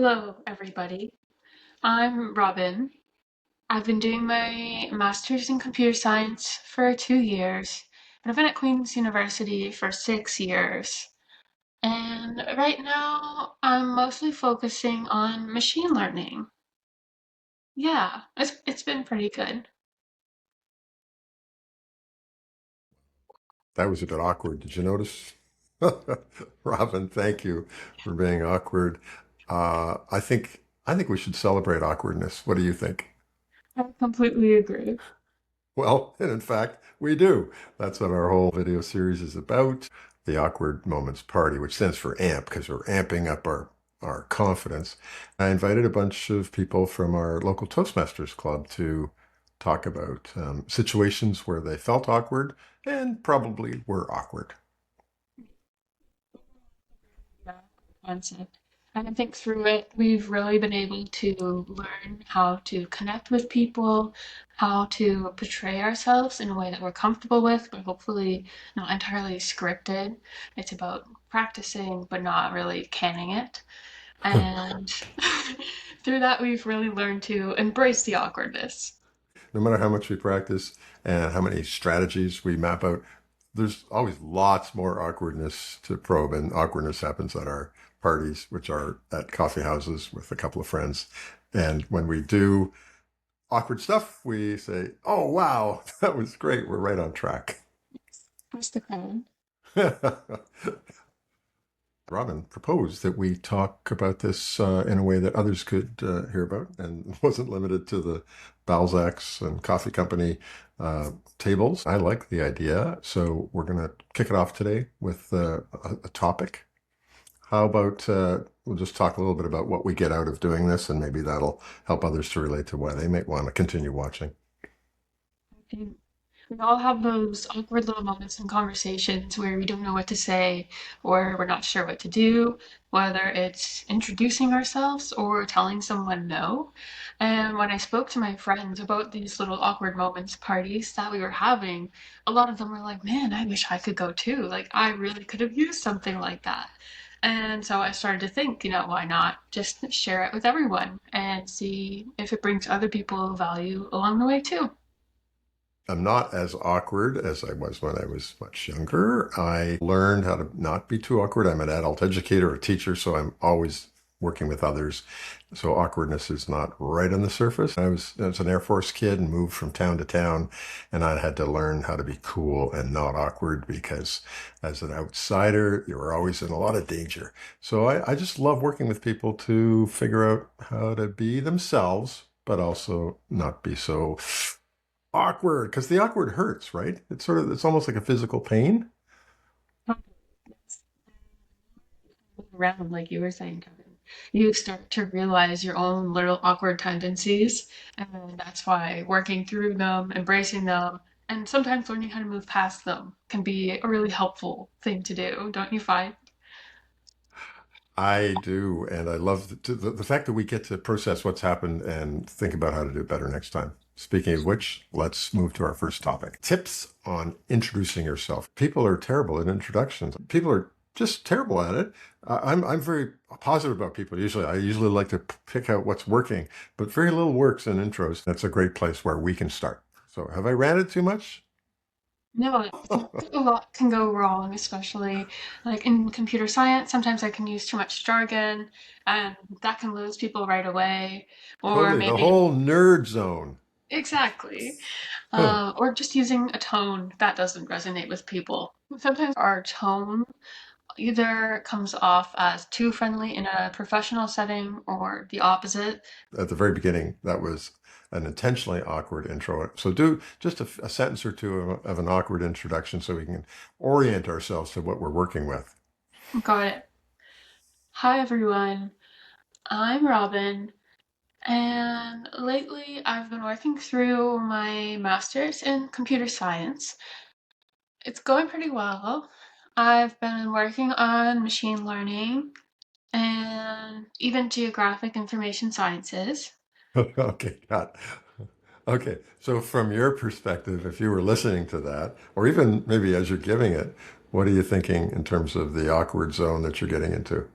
Hello, everybody. I'm Robin. I've been doing my master's in computer science for 2 years, and I've been at Queen's University for 6 years. And right now, I'm mostly focusing on machine learning. Yeah, it's been pretty good. That was a bit awkward. Did you notice? Robin, thank you for being awkward. I think we should celebrate awkwardness. What do you think? I completely agree. Well, and in fact, we do. That's what our whole video series is about. The Awkward Moments Party, which stands for AMP because we're amping up our confidence. I invited a bunch of people from our local Toastmasters club to talk about situations where they felt awkward and probably were awkward. Yeah, concept. And I think through it, we've really been able to learn how to connect with people, how to portray ourselves in a way that we're comfortable with, but hopefully not entirely scripted. It's about practicing, but not really canning it. And through that, we've really learned to embrace the awkwardness. No matter how much we practice and how many strategies we map out, there's always lots more awkwardness to probe, and awkwardness happens at our parties, which are at coffee houses with a couple of friends. And when we do awkward stuff, we say, "Oh, wow, that was great. We're right on track." What's the crown? Robin proposed that we talk about this in a way that others could hear about and wasn't limited to the Balzac's and coffee company tables. I like the idea. So we're going to kick it off today with a topic. How about we'll just talk a little bit about what we get out of doing this, and maybe that'll help others to relate to why they might want to continue watching. And we all have those awkward little moments in conversations where we don't know what to say or we're not sure what to do, whether it's introducing ourselves or telling someone no. And when I spoke to my friends about these little awkward moments parties that we were having, a lot of them were like, man, I wish I could go too. Like, I really could have used something like that. And so I started to think, why not just share it with everyone and see if it brings other people value along the way too. I'm not as awkward as I was when I was much younger. I learned how to not be too awkward. I'm an adult educator, a teacher, so I'm always working with others. So awkwardness is not right on the surface. I was an Air Force kid and moved from town to town, and I had to learn how to be cool and not awkward because as an outsider, you were always in a lot of danger. So I just love working with people to figure out how to be themselves, but also not be so awkward because the awkward hurts, right? It's almost like a physical pain. Around, like you were saying, Kevin, you start to realize your own little awkward tendencies, and that's why working through them, embracing them, and sometimes learning how to move past them can be a really helpful thing to do, don't you find? I do, and I love the fact that we get to process what's happened and think about how to do it better next time. Speaking of which, let's move to our first topic. Tips on introducing yourself. People are terrible at introductions. People are just terrible at it. I'm very positive about people. I usually like to pick out what's working, but very little works in intros. That's a great place where we can start. So, have I ranted too much? No, I think a lot can go wrong, especially like in computer science. Sometimes I can use too much jargon, and that can lose people right away. Or Totally, the maybe, whole nerd zone. exactly. Huh. Or just using a tone that doesn't resonate with people. Sometimes our tone either comes off as too friendly in a professional setting or the opposite. At the very beginning, that was an intentionally awkward intro. So do just a sentence or two of an awkward introduction so we can orient ourselves to what we're working with. Got it. Hi, everyone. I'm Robin, and lately I've been working through my master's in computer science. It's going pretty well. I've been working on machine learning and even geographic information sciences. Okay, got it. Okay, so from your perspective, if you were listening to that, or even maybe as you're giving it, what are you thinking in terms of the awkward zone that you're getting into?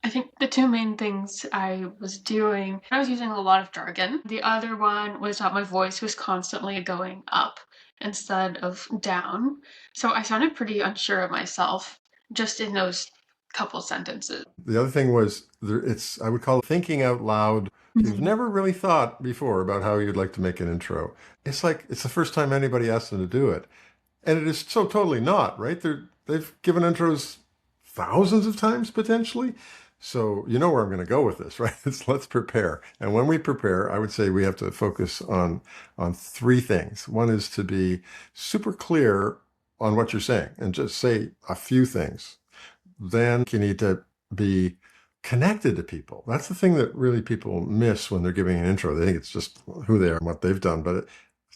I think the two main things I was doing, I was using a lot of jargon. The other one was that my voice was constantly going up instead of down. So I sounded pretty unsure of myself just in those couple sentences. The other thing was I would call it thinking out loud. You've Mhm. never really thought before about how you'd like to make an intro. It's like it's the first time anybody asked them to do it. And it is so totally not, right? They've given intros thousands of times potentially. So you know where I'm going to go with this, right? It's let's prepare. And when we prepare, I would say we have to focus on three things. One is to be super clear on what you're saying and just say a few things. Then you need to be connected to people. That's the thing that really people miss when they're giving an intro. They think it's just who they are and what they've done. But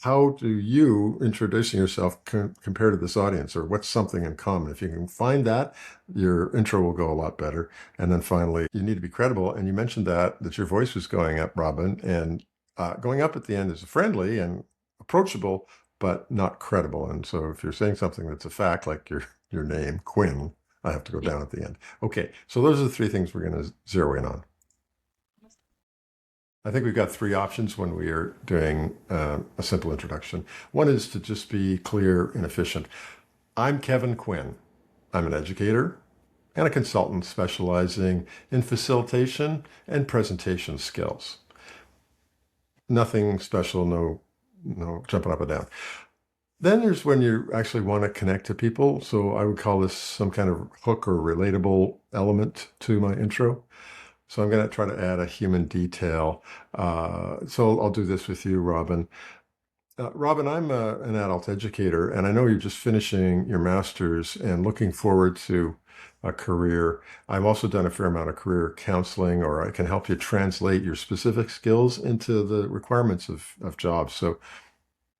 how do you introducing yourself compare to this audience, or what's something in common? If you can find that, your intro will go a lot better. And then finally, you need to be credible. And you mentioned that your voice was going up, Robin, and going up at the end is friendly and approachable, but not credible. And so if you're saying something that's a fact, like your name, Quinn, I have to go down at the end. Okay, so those are the three things we're going to zero in on. I think we've got three options when we are doing a simple introduction. One is to just be clear and efficient. I'm Kevin Quinn. I'm an educator and a consultant specializing in facilitation and presentation skills. Nothing special, no jumping up and down. Then there's when you actually want to connect to people. So I would call this some kind of hook or relatable element to my intro. So I'm going to try to add a human detail. So I'll do this with you, Robin. Robin, I'm an adult educator, and I know you're just finishing your master's and looking forward to a career. I've also done a fair amount of career counseling, or I can help you translate your specific skills into the requirements of jobs. So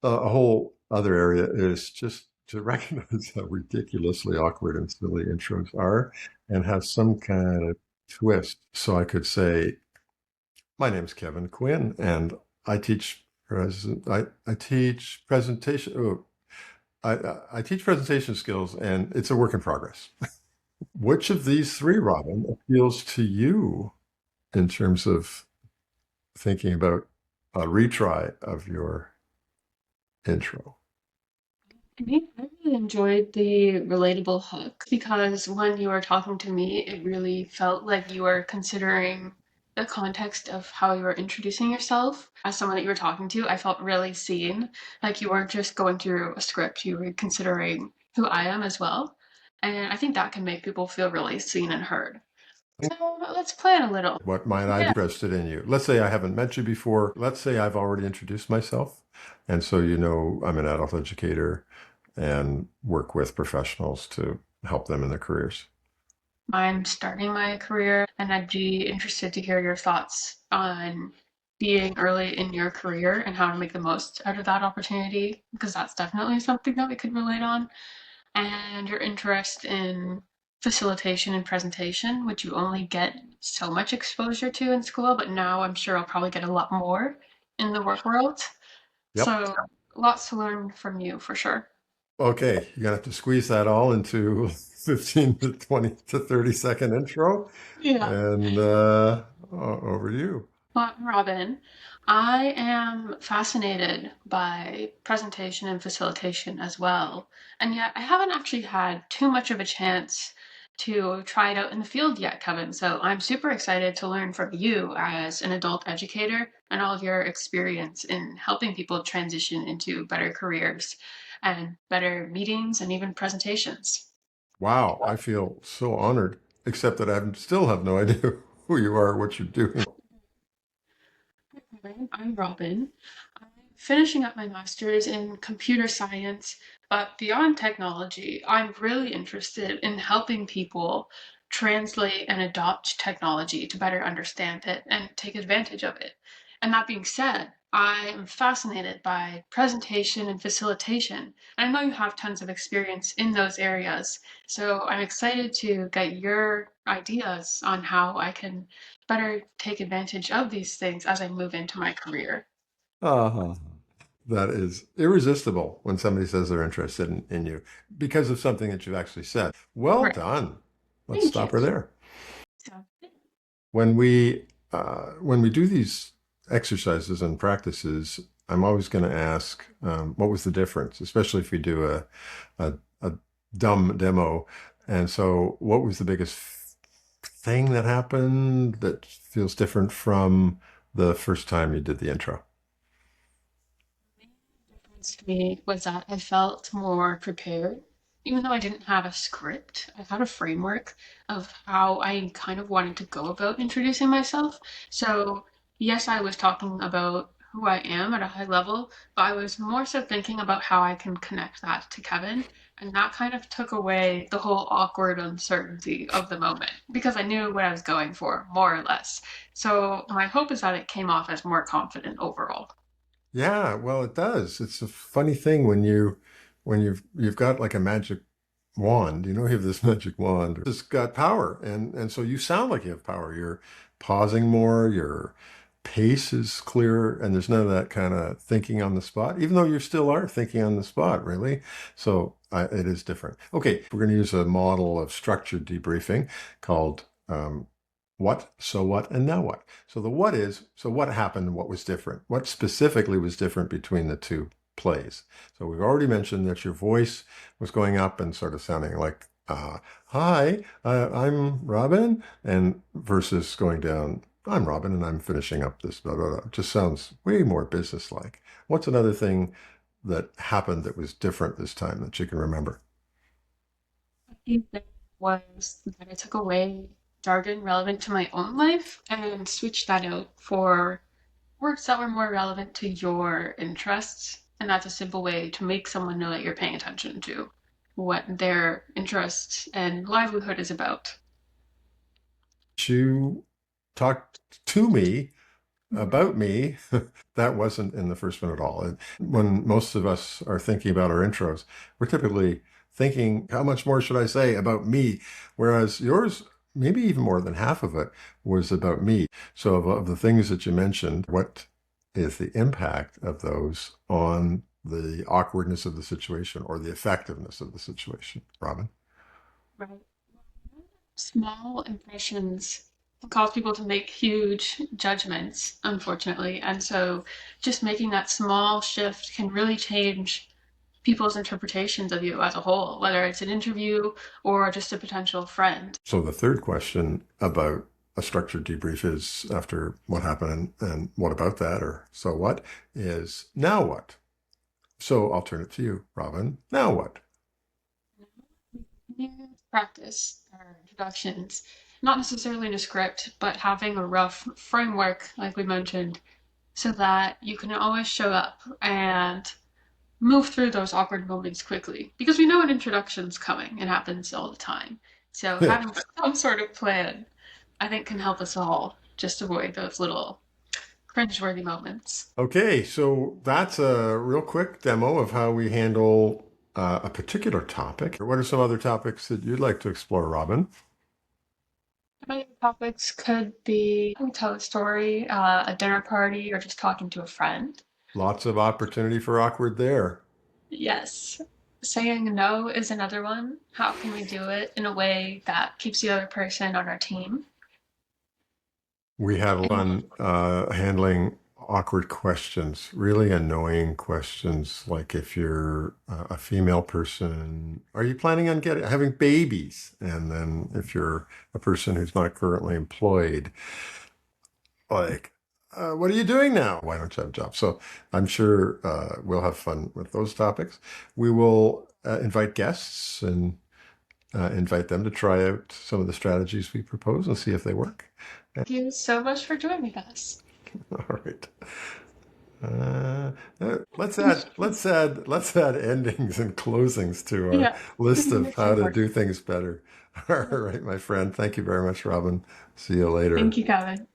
a whole other area is just to recognize how ridiculously awkward and silly intros are and have some kind of twist. So I could say, my name's Kevin Quinn, and I teach presentation. Oh, I teach presentation skills, and it's a work in progress. Which of these three, Robin, appeals to you in terms of thinking about a retry of your intro? I really enjoyed the relatable hook because when you were talking to me, it really felt like you were considering the context of how you were introducing yourself as someone that you were talking to. I felt really seen, like you weren't just going through a script, you were considering who I am as well. And I think that can make people feel really seen and heard. So let's plan a little. What might I be Yeah. interested in you? Let's say I haven't met you before. Let's say I've already introduced myself. And so you know I'm an adult educator and work with professionals to help them in their careers. I'm starting my career, and I'd be interested to hear your thoughts on being early in your career and how to make the most out of that opportunity, because that's definitely something that we could relate on. And your interest in facilitation and presentation, which you only get so much exposure to in school, but now I'm sure I'll probably get a lot more in the work world. Yep. So lots to learn from you for sure. Okay, you're gonna have to squeeze that all into 15 to 20 to 30-second intro. Yeah. And over to you. Well, Robin, I am fascinated by presentation and facilitation as well. And yet I haven't actually had too much of a chance to try it out in the field yet, Kevin. So I'm super excited to learn from you as an adult educator and all of your experience in helping people transition into better careers and better meetings and even presentations. Wow, I feel so honored, except that still have no idea who you are, what you're doing. I'm Robin. I'm finishing up my master's in computer science, but beyond technology, I'm really interested in helping people translate and adopt technology to better understand it and take advantage of it. And that being said, I am fascinated by presentation and facilitation. And I know you have tons of experience in those areas, so I'm excited to get your ideas on how I can better take advantage of these things as I move into my career. Uh-huh. That is irresistible when somebody says they're interested in you because of something that you've actually said. Well Right. done. Let's Thank you. stop her there. So when we do these exercises and practices, I'm always going to ask, what was the difference, especially if we do a dumb demo. And so, what was the biggest thing that happened that feels different from the first time you did the intro? Difference to me was that I felt more prepared. Even though I didn't have a script, I had a framework of how I kind of wanted to go about introducing myself. So, yes, I was talking about who I am at a high level, but I was more so thinking about how I can connect that to Kevin. And that kind of took away the whole awkward uncertainty of the moment because I knew what I was going for, more or less. So, my hope is that it came off as more confident overall. Yeah, well, it does. It's a funny thing when you've got like a magic wand. You have this magic wand. It's got power, and so you sound like you have power. You're pausing more. Your pace is clearer, and there's none of that kind of thinking on the spot. Even though you still are thinking on the spot, really. So it is different. Okay, we're going to use a model of structured debriefing called what, so what, and now what. So the what is, so what happened, what was different? What specifically was different between the two plays? So we've already mentioned that your voice was going up and sort of sounding like, hi, I'm Robin, and versus going down, I'm Robin, and I'm finishing up this, blah, blah, blah. It just sounds way more businesslike. What's another thing that happened that was different this time that you can remember? Think that was that I took away jargon relevant to my own life and switched that out for words that were more relevant to your interests. And that's a simple way to make someone know that you're paying attention to what their interest and livelihood is about. You talked to me Mhm. about me. That wasn't in the first one at all. And when most of us are thinking about our intros, we're typically thinking, how much more should I say about me? Whereas yours, maybe even more than half of it, was about me. So, of the things that you mentioned, what is the impact of those on the awkwardness of the situation or the effectiveness of the situation, Robin? Right. Small impressions can cause people to make huge judgments, unfortunately. And so just making that small shift can really change people's interpretations of you as a whole, whether it's an interview or just a potential friend. So the third question about a structured debrief is after what happened and what about that or so what is now what? So I'll turn it to you, Robin. Now what? New practice or introductions, not necessarily in a script, but having a rough framework, like we mentioned, so that you can always show up and move through those awkward moments quickly. Because we know an introduction's coming, it happens all the time. So having some sort of plan, I think, can help us all just avoid those little cringeworthy moments. Okay, so that's a real quick demo of how we handle a particular topic. What are some other topics that you'd like to explore, Robin? Other topics could be tell a story, a dinner party, or just talking to a friend. Lots of opportunity for awkward there. Yes. Saying no is another one. How can we do it in a way that keeps the other person on our team? We had And fun handling awkward questions, really annoying questions, like if you're a female person, are you planning on having babies? And then if you're a person who's not currently employed, like, what are you doing now? Why don't you have a job? So I'm sure we'll have fun with those topics. We will invite guests and invite them to try out some of the strategies we propose and see if they work. thank you so much for joining us. All right. Uh, let's add endings and closings to our Yeah, list of it's how to important. do things better. All right, my friend. Thank you very much, Robin. See you Thank later. you, Kevin.